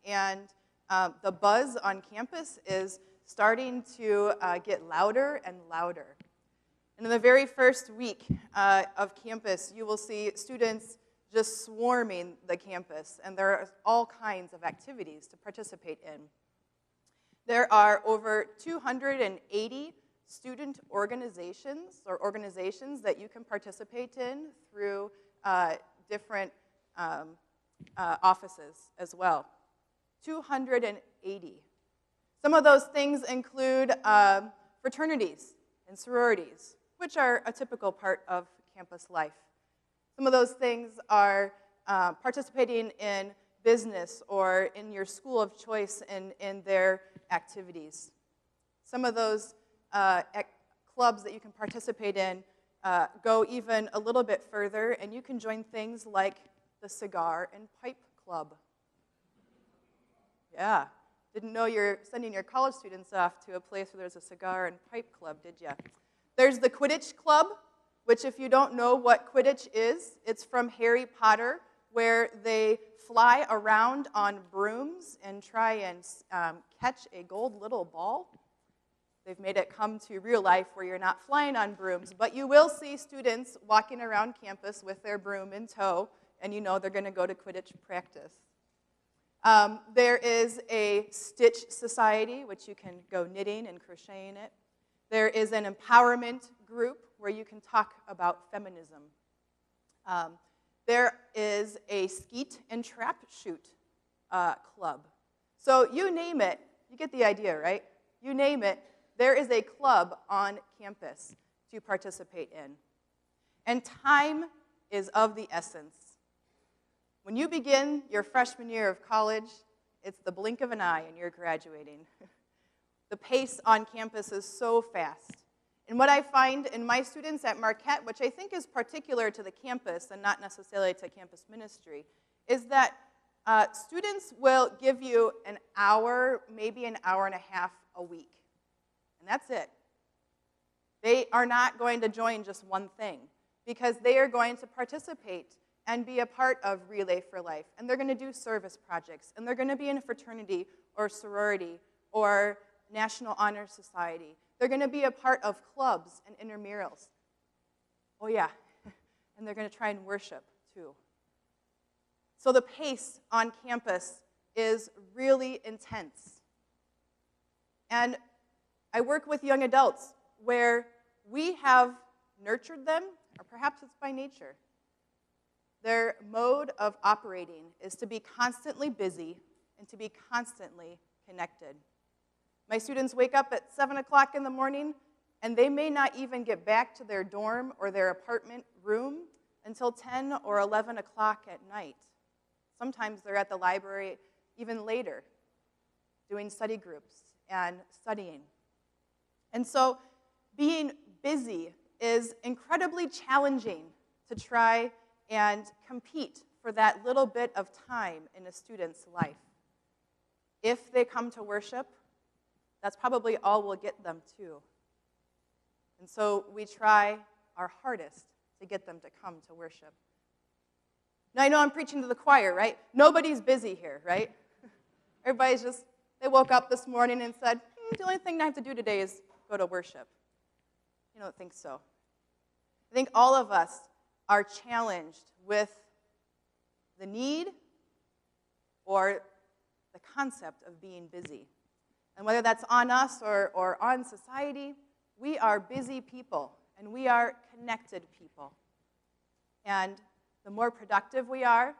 and the buzz on campus is starting to get louder and louder. And in the very first week of campus, you will see students just swarming the campus, and there are all kinds of activities to participate in. There are over 280 student organizations or organizations that you can participate in through different offices as well. 280. Some of those things include fraternities and sororities, which are a typical part of campus life. Some of those things are participating in business or in your school of choice in their activities. Some of those clubs that you can participate in go even a little bit further, and you can join things like the Cigar and Pipe Club. Yeah, didn't know you're sending your college students off to a place where there's a cigar and pipe club, did you? There's the Quidditch Club, which if you don't know what Quidditch is, it's from Harry Potter, where they fly around on brooms and try and catch a gold little ball. They've made it come to real life where you're not flying on brooms, but you will see students walking around campus with their broom in tow, and you know they're going to go to Quidditch practice. There is a Stitch Society, which you can go knitting and crocheting it. There is an empowerment group where you can talk about feminism. There is a skeet and trap shoot club. So you name it, you get the idea, right? You name it, there is a club on campus to participate in. And time is of the essence. When you begin your freshman year of college, it's the blink of an eye and you're graduating. The pace on campus is so fast. And what I find in my students at Marquette, which I think is particular to the campus and not necessarily to campus ministry, is that students will give you an hour, maybe an hour and a half a week. And that's it. They are not going to join just one thing because they are going to participate and be a part of Relay for Life. And they're going to do service projects. And they're going to be in a fraternity or sorority or National Honor Society. They're going to be a part of clubs and intramurals. Oh yeah, and they're going to try and worship too. So the pace on campus is really intense. And I work with young adults where we have nurtured them, or perhaps it's by nature. Their mode of operating is to be constantly busy and to be constantly connected. My students wake up at 7 o'clock in the morning, and they may not even get back to their dorm or their apartment room until 10 or 11 o'clock at night. Sometimes they're at the library even later, doing study groups and studying. And so being busy is incredibly challenging to try and compete for that little bit of time in a student's life. If they come to worship, that's probably all we'll get them to. And so we try our hardest to get them to come to worship. Now, I know I'm preaching to the choir, right? Nobody's busy here, right? Everybody's just, they woke up this morning and said, the only thing I have to do today is go to worship. You don't think so. I think all of us are challenged with the need or the concept of being busy. And whether that's on us or on society, we are busy people, and we are connected people. And the more productive we are,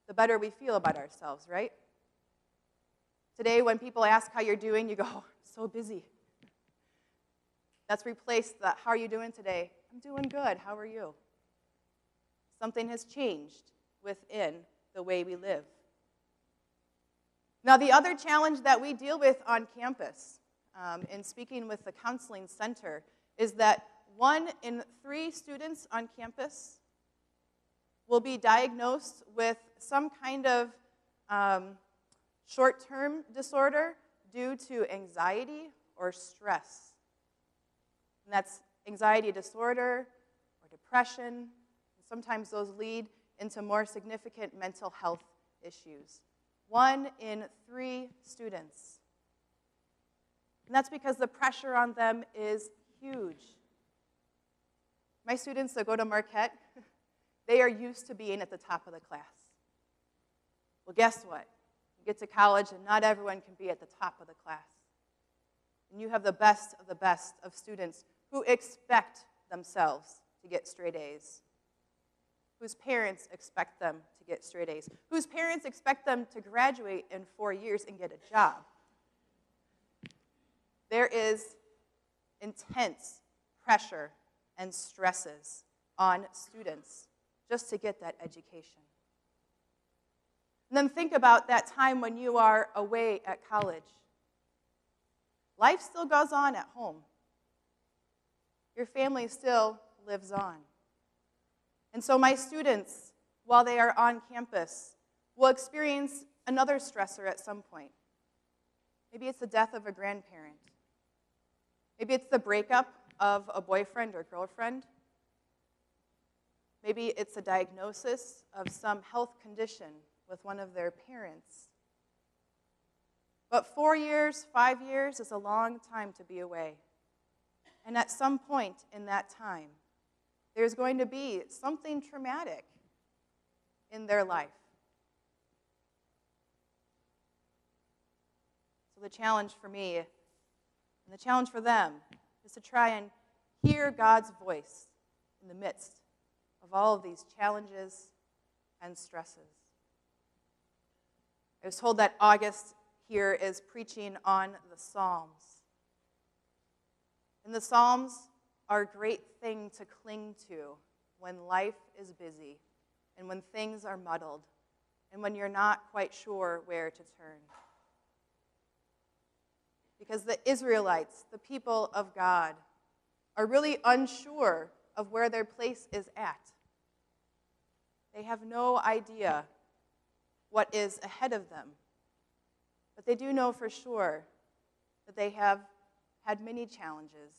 the better we feel about ourselves, right? Today, when people ask how you're doing, you go, oh, I'm so busy. That's replaced the, how are you doing today? I'm doing good, how are you? Something has changed within the way we live. Now, the other challenge that we deal with on campus, in speaking with the counseling center, is that 1 in 3 students on campus will be diagnosed with some kind of short-term disorder due to anxiety or stress. And that's anxiety disorder or depression. And sometimes those lead into more significant mental health issues. 1 in 3 students. And that's because the pressure on them is huge. My students that go to Marquette, they are used to being at the top of the class. Well, guess what? You get to college and not everyone can be at the top of the class. And you have the best of students who expect themselves to get straight A's, whose parents expect them to get straight A's, whose parents expect them to graduate in 4 years and get a job. There is intense pressure and stresses on students just to get that education. And then think about that time when you are away at college. Life still goes on at home. Your family still lives on. And so my students, while they are on campus, will experience another stressor at some point. Maybe it's the death of a grandparent. Maybe it's the breakup of a boyfriend or girlfriend. Maybe it's a diagnosis of some health condition with one of their parents. But 4 years, 5 years is a long time to be away. And at some point in that time, there's going to be something traumatic in their life. So the challenge for me and the challenge for them is to try and hear God's voice in the midst of all of these challenges and stresses. I was told that August here is preaching on the Psalms. And the Psalms are a great thing to cling to when life is busy and when things are muddled and when you're not quite sure where to turn. Because the Israelites, the people of God, are really unsure of where their place is at. They have no idea what is ahead of them. But they do know for sure that they have had many challenges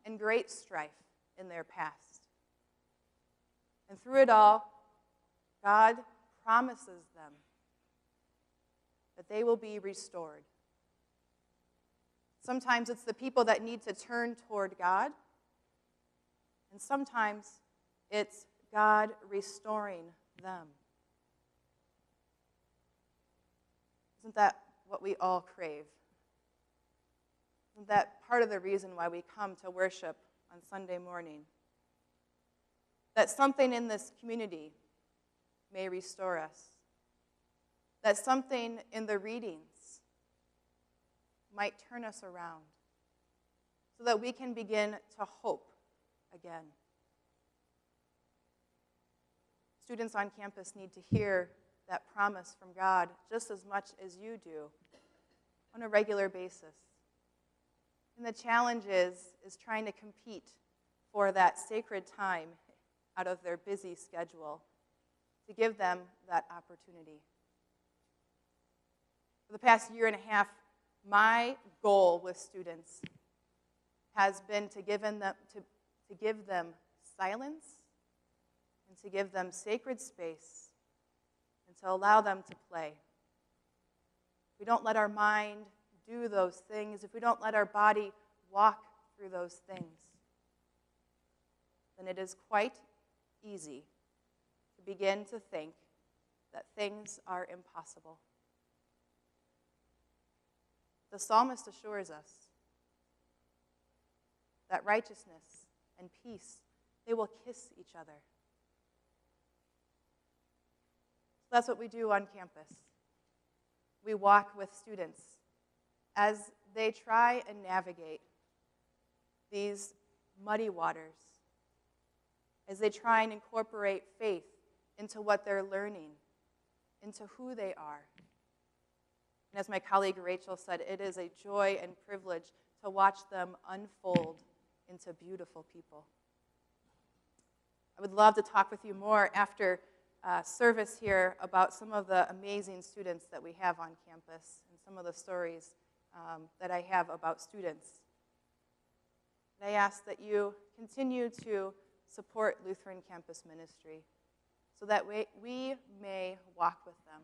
and great strife in their past. And through it all, God promises them that they will be restored. Sometimes it's the people that need to turn toward God, and sometimes it's God restoring them. Isn't that what we all crave? Isn't that part of the reason why we come to worship on Sunday morning? That something in this community may restore us. That something in the readings might turn us around so that we can begin to hope again. Students on campus need to hear that promise from God just as much as you do on a regular basis. And the challenge is trying to compete for that sacred time out of their busy schedule to give them that opportunity. For the past year and a half, my goal with students has been to give them silence and to give them sacred space and to allow them to play. If we don't let our mind do those things, if we don't let our body walk through those things, then it is quite easy to begin to think that things are impossible. The psalmist assures us that righteousness and peace, they will kiss each other. So that's what we do on campus. We walk with students as they try and navigate these muddy waters, as they try and incorporate faith into what they're learning, into who they are. And as my colleague Rachel said, it is a joy and privilege to watch them unfold into beautiful people. I would love to talk with you more after service here about some of the amazing students that we have on campus and some of the stories that I have about students. And I ask that you continue to support Lutheran Campus Ministry so that we may walk with them,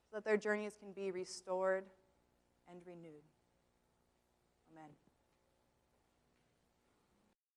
so that their journeys can be restored and renewed. Amen.